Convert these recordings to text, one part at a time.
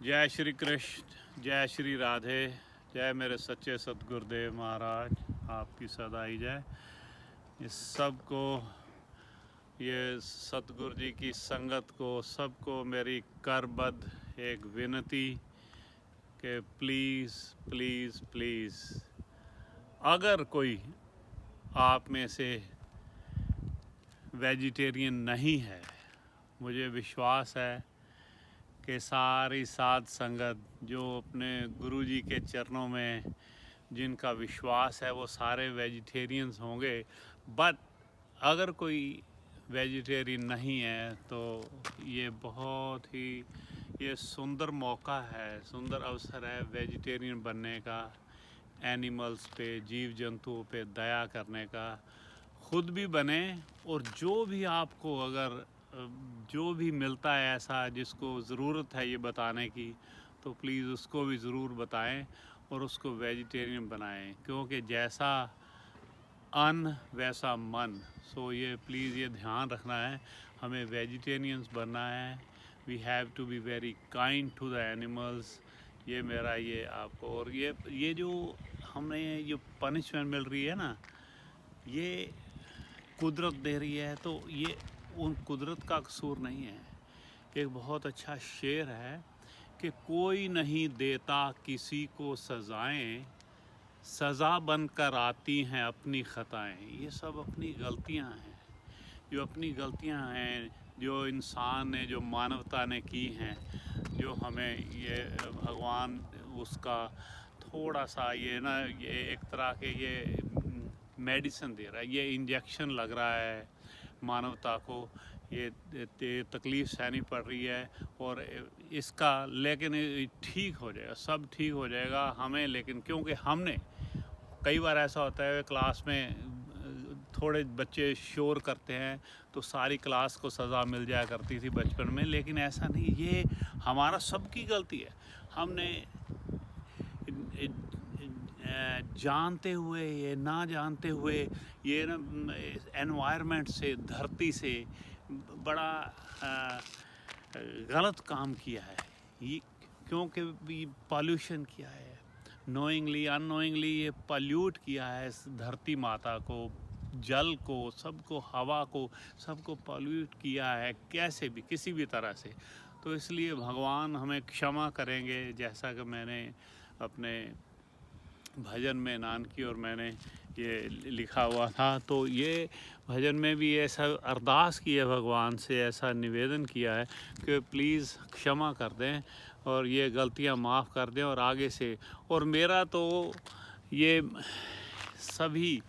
जय श्री कृष्ण, जय श्री राधे, जय मेरे सच्चे सतगुरुदेव महाराज, आपकी सदाई जय। इस सब को, ये सतगुरु जी की संगत को, सबको मेरी करबद्ध एक विनती कि प्लीज़ प्लीज़ प्लीज़, अगर कोई आप में से वेजिटेरियन नहीं है, मुझे विश्वास है कि सारी साध संगत जो अपने गुरु जी के चरणों में जिनका विश्वास है वो सारे वेजिटेरियंस होंगे। बट अगर कोई वेजिटेरियन नहीं है तो ये बहुत ही ये सुंदर मौका है, सुंदर अवसर है वेजिटेरियन बनने का, एनिमल्स पे, जीव जंतुओं पे दया करने का। खुद भी बने और जो भी आपको अगर जो भी मिलता है ऐसा जिसको ज़रूरत है ये बताने की, तो प्लीज़ उसको भी ज़रूर बताएं और उसको वेजिटेरियन बनाएं, क्योंकि जैसा अन्न वैसा मन। सो ये प्लीज़ ये ध्यान रखना है, हमें वेजिटेरियंस बनना है। We have to be very kind to the animals. ये मेरा ये आपको, और ये जो हमें ये पनिशमेंट मिल रही है ना, ये कुदरत दे रही है, तो ये उन कुदरत का कसूर नहीं है। एक बहुत अच्छा शेर है कि कोई नहीं देता किसी को सज़ाएं, सज़ा बनकर आती हैं अपनी ख़ताएं। ये सब अपनी गलतियां हैं, जो अपनी गलतियां हैं, जो इंसान ने, जो मानवता ने की हैं, जो हमें ये भगवान उसका थोड़ा सा ये ना, ये एक तरह के ये मेडिसिन दे रहा है, ये इंजेक्शन लग रहा है मानवता को, ये तकलीफ़ सहनी पड़ रही है। और इसका लेकिन ठीक हो जाएगा, सब ठीक हो जाएगा हमें, लेकिन क्योंकि हमने कई बार ऐसा होता है क्लास में थोड़े बच्चे शोर करते हैं तो सारी क्लास को सज़ा मिल जाया करती थी बचपन में, लेकिन ऐसा नहीं, ये हमारा सबकी गलती है। हमने जानते हुए, ये ना जानते हुए, ये ना एनवायरनमेंट से, धरती से बड़ा गलत काम किया है। ये क्योंकि पॉल्यूशन किया है, नोइंगली अननोइंगली ये पॉल्यूट किया है इस धरती माता को, जल को, सबको, हवा को, सबको पॉल्यूट किया है कैसे भी, किसी भी तरह से। तो इसलिए भगवान हमें क्षमा करेंगे, जैसा कि मैंने अपने भजन में नानकी और मैंने ये लिखा हुआ था, तो ये भजन में भी ऐसा अरदास की है भगवान से, ऐसा निवेदन किया है कि प्लीज़ क्षमा कर दें और ये गलतियां माफ़ कर दें और आगे से। और मेरा तो ये सभी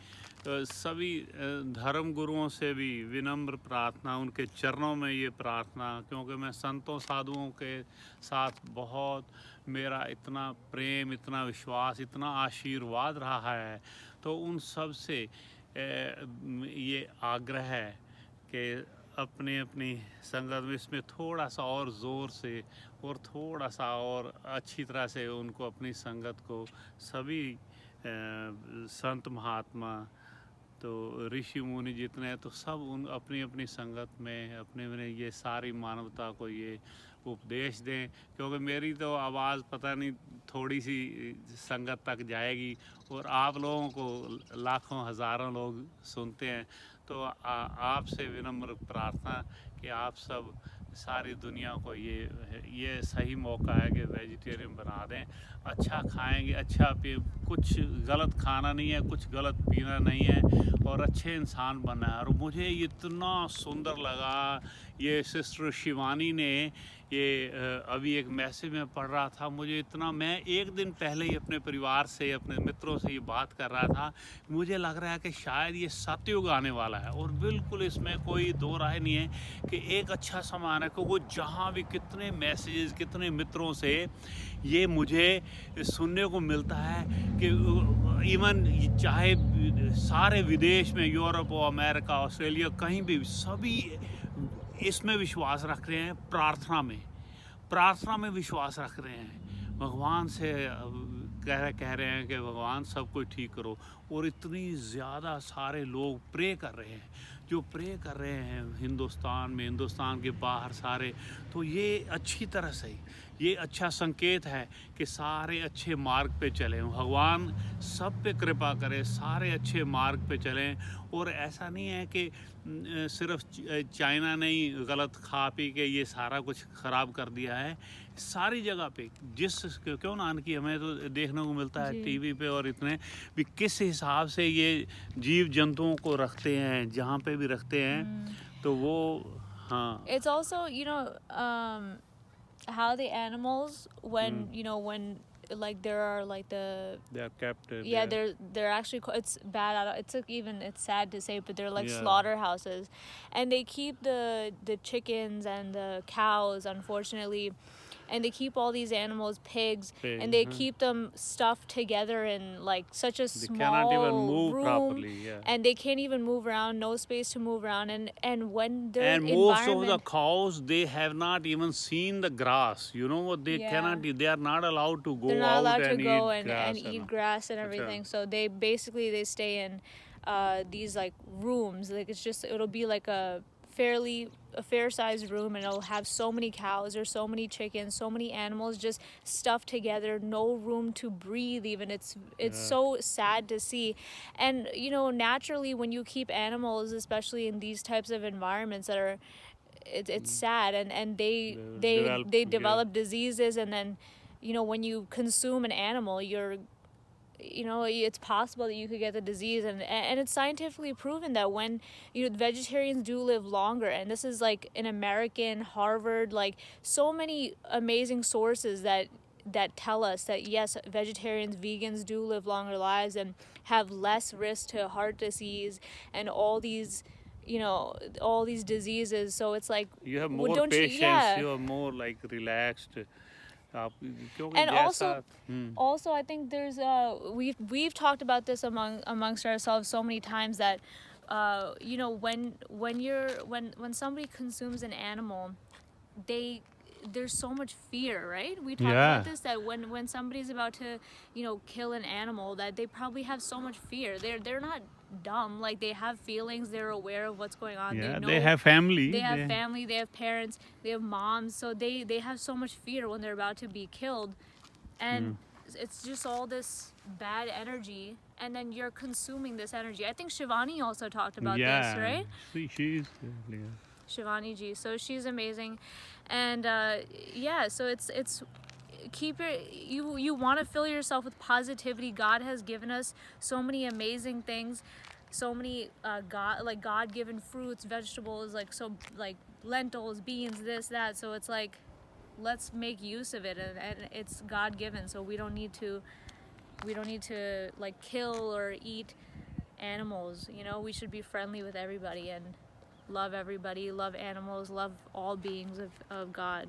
धर्म गुरुओं से भी विनम्र प्रार्थना, उनके चरणों में ये प्रार्थना, क्योंकि मैं संतों साधुओं के साथ बहुत मेरा इतना प्रेम, इतना विश्वास, इतना आशीर्वाद रहा है, तो उन सब से ये आग्रह है कि अपनी अपनी संगत में इसमें थोड़ा सा और ज़ोर से और थोड़ा सा और अच्छी तरह से उनको अपनी संगत को, सभी संत महात्मा, तो ऋषि मुनि जितने हैं, तो सब उन अपनी अपनी संगत में अपने ये सारी मानवता को ये उपदेश दें, क्योंकि मेरी तो आवाज़ पता नहीं थोड़ी सी संगत तक जाएगी और आप लोगों को लाखों हज़ारों लोग सुनते हैं। तो आपसे विनम्र प्रार्थना कि आप सब सारी दुनिया को ये सही मौका है कि वेजिटेरियन बना दें। अच्छा खाएंगे, अच्छा कुछ गलत खाना नहीं है, कुछ गलत पीना नहीं है, और अच्छे इंसान बनना है। और मुझे इतना सुंदर लगा ये सिस्टर शिवानी ने ये अभी एक मैसेज में पढ़ रहा था, मुझे इतना, मैं एक दिन पहले ही अपने परिवार से, अपने मित्रों से ये बात कर रहा था, मुझे लग रहा है कि शायद ये सतयुग आने वाला है। और बिल्कुल इसमें कोई दो राय नहीं है कि एक अच्छा समान है, क्योंकि जहाँ भी कितने मैसेजेस, कितने मित्रों से ये मुझे सुनने को मिलता है कि इवन चाहे सारे विदेश में, यूरोप और अमेरिका, ऑस्ट्रेलिया, कहीं भी सभी इसमें विश्वास रख रहे हैं, प्रार्थना में विश्वास रख रहे हैं, भगवान से कह रहे हैं कि भगवान सब कुछ ठीक करो। और इतनी ज़्यादा सारे लोग प्रे कर रहे हैं, जो प्रे कर रहे हैं हिंदुस्तान में, हिंदुस्तान के बाहर सारे, तो ये अच्छी तरह से ये अच्छा संकेत है कि सारे अच्छे मार्ग पे चलें, भगवान सब पे कृपा करे, सारे अच्छे मार्ग पे चलें। और ऐसा नहीं है कि सिर्फ चाइना ने ही गलत खा पी के ये सारा कुछ ख़राब कर दिया है, सारी जगह पे जिस क्यों ना कि हमें तो देखने को मिलता है जी। टीवी पे और इतने भी किस हिसाब से ये जीव जंतुओं को रखते हैं, जहाँ पे भी रखते हैं, तो वो हाँ It's also, how the animals, when when like there are like they are captive yeah, there. they're actually it's bad. It's sad to say, but they're like Yeah. slaughterhouses, and they keep the chickens and the cows, unfortunately, and they keep all these animals, pigs, and they keep them stuffed together in like such a They cannot even small move room, properly, yeah. and they can't even move around. No space to move around, and when the And most of the environment, cows, they have not even seen the grass. You know what? They Yeah. cannot. They are not allowed to go they're not out allowed to and go eat grass. and eat grass and everything. So they basically they stay in these like rooms. Like it'll be like a fair sized room, and it'll have so many cows or so many chickens, so many animals just stuffed together, no room to breathe even. It's so sad to see. And naturally, when you keep animals, especially in these types of environments that are, it's sad, and they develop diseases, and then when you consume an animal, it's possible that you could get the disease, and it's scientifically proven that when vegetarians do live longer, and this is like an American Harvard, like so many amazing sources that tell us that yes, vegetarians, vegans do live longer lives and have less risk to heart disease and all these diseases. So it's like, you have more patience. You are more like relaxed. And also I think there's we've talked about this amongst ourselves so many times that when somebody consumes an animal, there's so much fear, right? We talked about this, that when somebody's about to kill an animal, that they probably have so much fear. They're not dumb, like they have feelings, they're aware of what's going on. Yeah, they they have family. They have family, they have parents, they have moms, so they have so much fear when they're about to be killed. And it's just all this bad energy, and then you're consuming this energy. I think Shivani also talked about this, right? She's Shivani ji, so she's amazing. And so it's keep you want to fill yourself with positivity. God has given us so many amazing things, so many God-given fruits, vegetables, like lentils, beans, this, that. So it's like, let's make use of it, and it's God-given, so we don't need to like kill or eat animals. We should be friendly with everybody and love everybody, love animals, love all beings of God.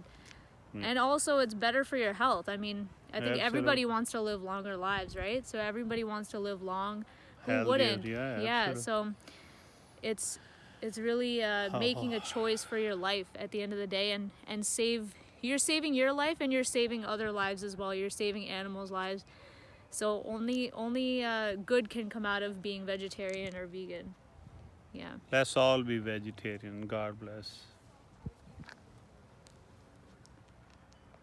And also, it's better for your health. I mean, I think everybody wants to live longer lives, right? So everybody wants to live long. Who wouldn't? Yeah. So it's really making a choice for your life at the end of the day, and you're saving your life, and you're saving other lives as well. You're saving animals' lives. So only good can come out of being vegetarian or vegan. Yeah. Let's all be vegetarian. God bless.